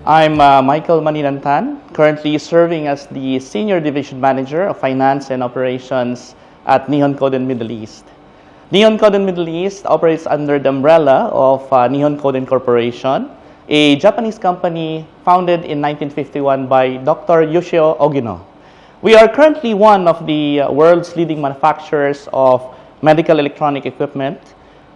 I'm Michael Maninantan, currently serving as the Senior Division Manager of Finance and Operations at Nihon Kohden Middle East. Nihon Kohden Middle East operates under the umbrella of Nihon Kohden Corporation, a Japanese company founded in 1951 by Dr. Yoshio Ogino. We are currently one of the world's leading manufacturers of medical electronic equipment,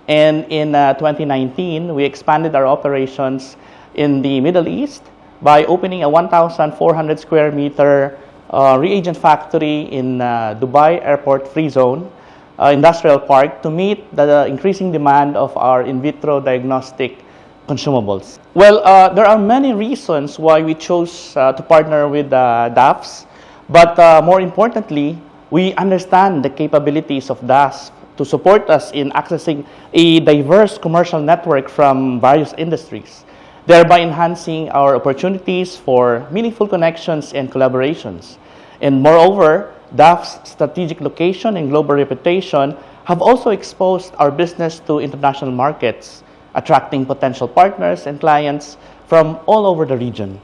and in 2019, we expanded our operations in the Middle East by opening a 1,400 square meter reagent factory in Dubai Airport Free Zone Industrial Park to meet the increasing demand of our in vitro diagnostic consumables. Well, there are many reasons why we chose to partner with DAFS, but more importantly, we understand the capabilities of DAFS to support us in accessing a diverse commercial network from various industries, thereby enhancing our opportunities for meaningful connections and collaborations. And moreover, DAF's strategic location and global reputation have also exposed our business to international markets, attracting potential partners and clients from all over the region.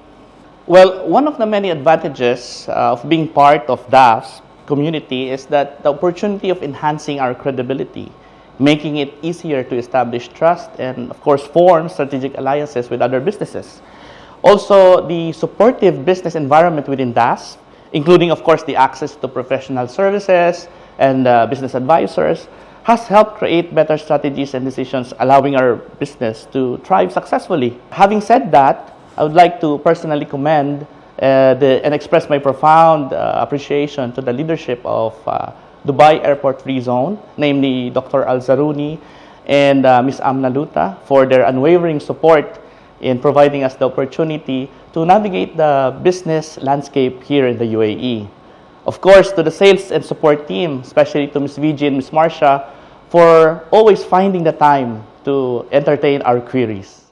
Well, one of the many advantages of being part of DAF's community is that the opportunity of enhancing our credibility, making it easier to establish trust and, of course, form strategic alliances with other businesses. Also, the supportive business environment within DAS, including, of course, the access to professional services and business advisors, has helped create better strategies and decisions, allowing our business to thrive successfully. Having said that, I would like to personally commend and express my profound appreciation to the leadership of Dubai Airport Free Zone, namely Dr. Al-Zaruni and Ms. Amna Luta, for their unwavering support in providing us the opportunity to navigate the business landscape here in the UAE. Of course, to the sales and support team, especially to Ms. VG and Ms. Marcia, for always finding the time to entertain our queries.